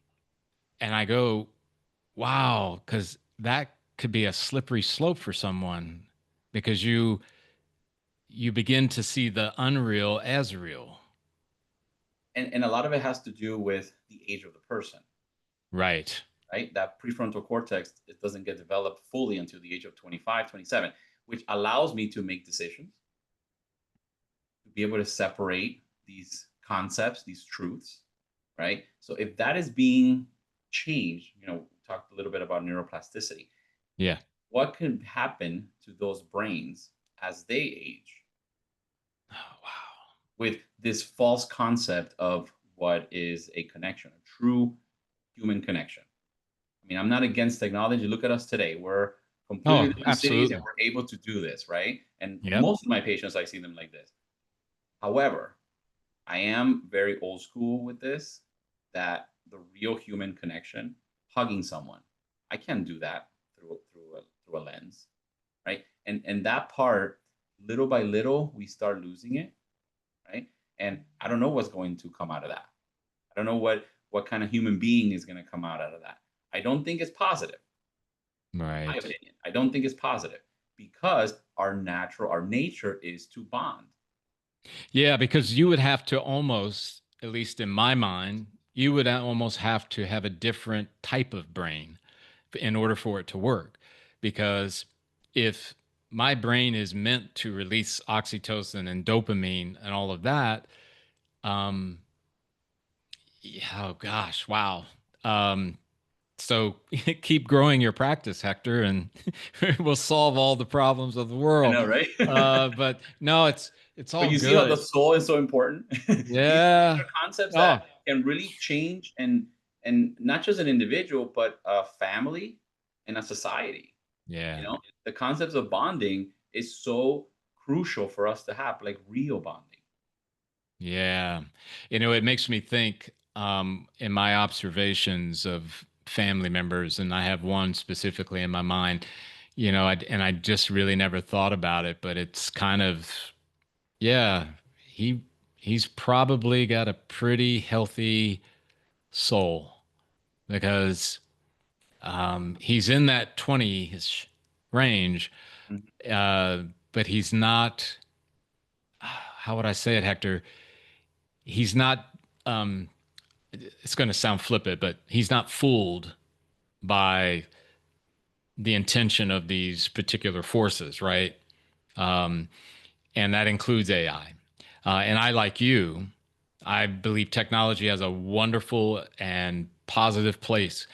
and I go, wow, because that could be a slippery slope for someone because you begin to see the unreal as real. And a lot of it has to do with the age of the person, Right. right? That prefrontal cortex, it doesn't get developed fully until the age of 25, 27, which allows me to make decisions, to be able to separate these concepts, these truths, right? So if that is being changed, we talked a little bit about neuroplasticity. Yeah. What can happen to those brains as they age Oh, wow. with this false concept of what is a connection, a true human connection? I mean, I'm not against technology. Look at us today. We're completely Oh, different cities and absolutely. we're able to do this, right? And Yep. most of my patients, I see them like this. However, I am very old school with this, that the real human connection, hugging someone, I can't do that through a lens, right? And that part, little by little, we start losing it, right? And I don't know what's going to come out of that. I don't know what kind of human being is going to come out of that. I don't think it's positive. My Right. opinion. I don't think it's positive because our nature is to bond. Yeah, because you would have to almost, at least in my mind, you would almost have to have a different type of brain in order for it to work. Because if my brain is meant to release oxytocin and dopamine and all of that, um, yeah, oh gosh, wow. Um, So keep growing your practice, Hector, and we'll solve all the problems of the I world. know, right? But no, it's But all you see how the good. soul is so important. These Yeah. are concepts that Oh, can really change and not just an individual, but a family and a society. You yeah. know, the concepts of bonding is so crucial for us to have, like real bonding. Yeah. It makes me think in my observations of family members, and I have one specifically in my mind, and I just really never thought about it, but it's kind of, yeah, he he's probably got a pretty healthy soul because he's in that 20-ish range, Mhm. uh, but he's not, how would I say it, Hector? He's not, um, it's going to sound flippant, but he's not fooled by the intention of these particular forces, right? Um, and that includes AI. And I, like you, I believe technology has a wonderful and positive place.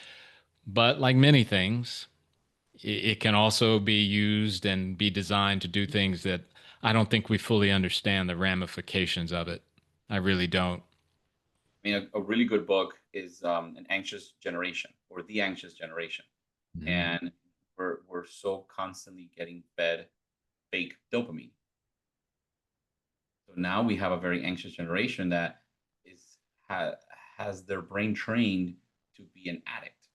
But like many things, it can also be used and be designed to do things that I don't think we fully understand the ramifications of it. I really don't. I mean, a really good book is An Anxious Generation or The Anxious Generation. Mhm. And we're so constantly getting fed fake dopamine. So now we have a very anxious generation that is ha, has their brain trained to be an addict,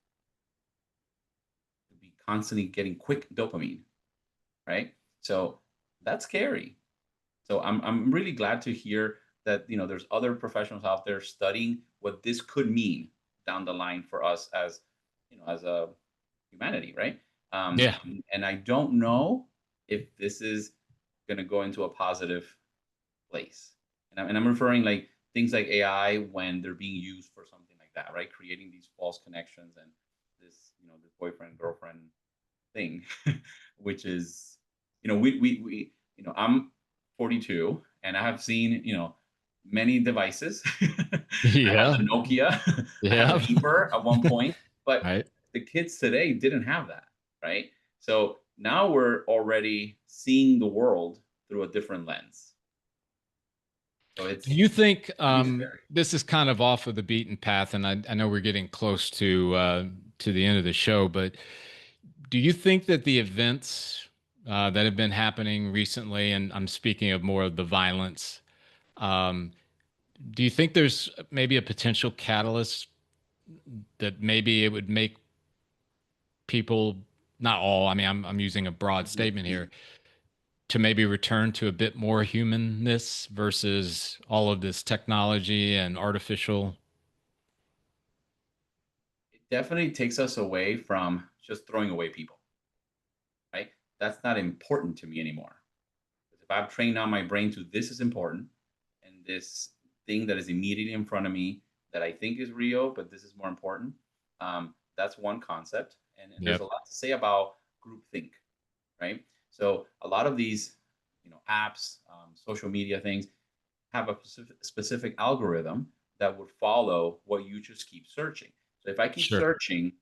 to be constantly getting quick dopamine, right? So that's scary. So I'm really glad to hear that there's other professionals out there studying what this could mean down the line for us as as a humanity, right? Yeah, And I don't know if this is going to go into a positive place. And I'm referring like things like AI when they're being used for something like that, right? Creating these false connections and this, this boyfriend girlfriend thing, which is, we I'm 42 and I have seen, many devices. I had yeah, the Nokia, I had a yeah. beeper at one point, but Right. the kids today didn't have that, right? So now we're already seeing the world through a different lens. So Do you think can be scary. this is kind of off of the beaten path, and I know we're getting close to the end of the show, but do you think that the events that have been happening recently, and I'm speaking of more of the violence, um, do you think there's maybe a potential catalyst that maybe it would make people, not all, I mean, I'm using a broad Mhm. statement here, to maybe return to a bit more humanness versus all of this technology and artificial. It definitely takes us away from just throwing away people, right? That's not important to me anymore. Because if I've trained on my brain to this is important and this thing that is immediately in front of me that I think is real, but this is more important, that's one concept. And there's a Yep. lot to say about groupthink, right? So a lot of these, apps, social media things have a specific algorithm that would follow what you just keep searching. So if I keep Sure. searching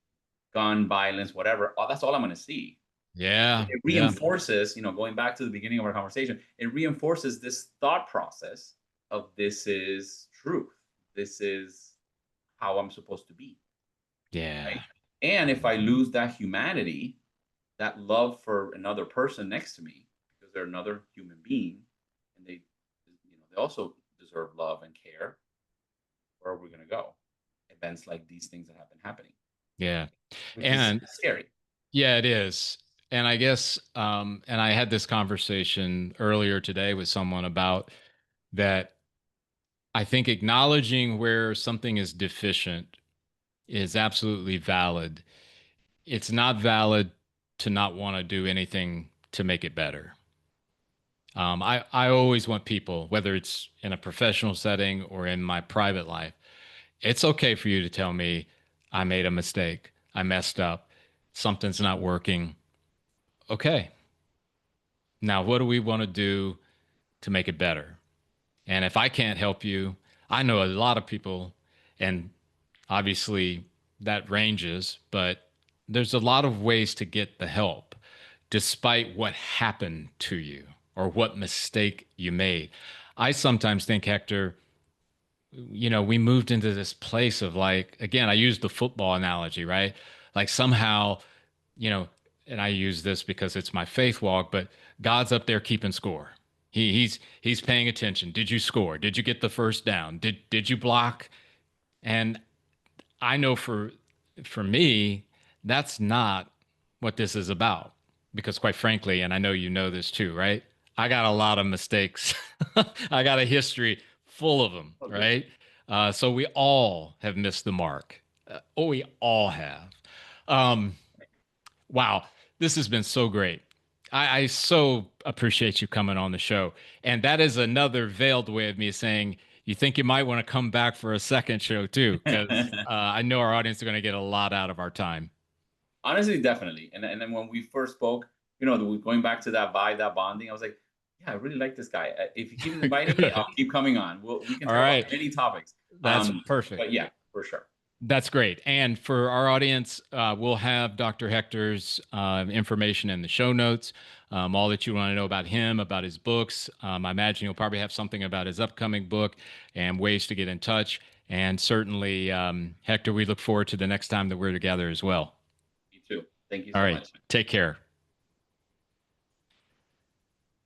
gun violence, whatever, that's all I'm going to see. Yeah. It Yeah. reinforces, going back to the beginning of our conversation, it reinforces this thought process of this is truth. This is how I'm supposed to be, Yeah. right? And if I lose that humanity, that love for another person next to me, because they're another human being, and they also deserve love and care, where are we going to go? Events like these things that have been happening, Yeah. which is And scary. yeah, it is. And I guess, and I had this conversation earlier today with someone about that. I think acknowledging where something is deficient is absolutely valid. It's not valid to not want to do anything to make it better. I always want people, whether it's in a professional setting or in my private life, it's okay for you to tell me I made a mistake, I messed up, something's not working. Okay, now what do we want to do to make it better? And if I can't help you, I know a lot of people, and obviously that ranges, but there's a lot of ways to get the help despite what happened to you or what mistake you made. I sometimes think, Hector, we moved into this place of like, again, I use the football analogy, right? Like somehow, you know, and I use this because it's my faith walk, but God's up there keeping score. He's paying attention. Did you score? Did you get the first down? Did you block? And I know for me, that's not what this is about. Because quite frankly, and I know you know this too, right? I got a lot of mistakes. I got a history full of them, Okay. right? So we all have missed the mark. Oh, we all have. Um, wow, this has been so great. I so appreciate you coming on the show. And that is another veiled way of me saying, you think you might want to come back for a second show too, because I know our audience are going to get a lot out of our time. Honestly, definitely. And then when we first spoke, going back to that vibe, that bonding, I was like, yeah, I really like this guy. If he keeps inviting me, I'll Good. keep coming on. We can All talk about right. many topics. That's perfect. But yeah, for sure. That's great. And for our audience, we'll have Dr. Hector's information in the show notes, all that you want to know about him, about his books. I imagine you'll probably have something about his upcoming book and ways to get in touch. And certainly, Hector, we look forward to the next time that we're together as well. Me too. Thank you All so right. much. Take care.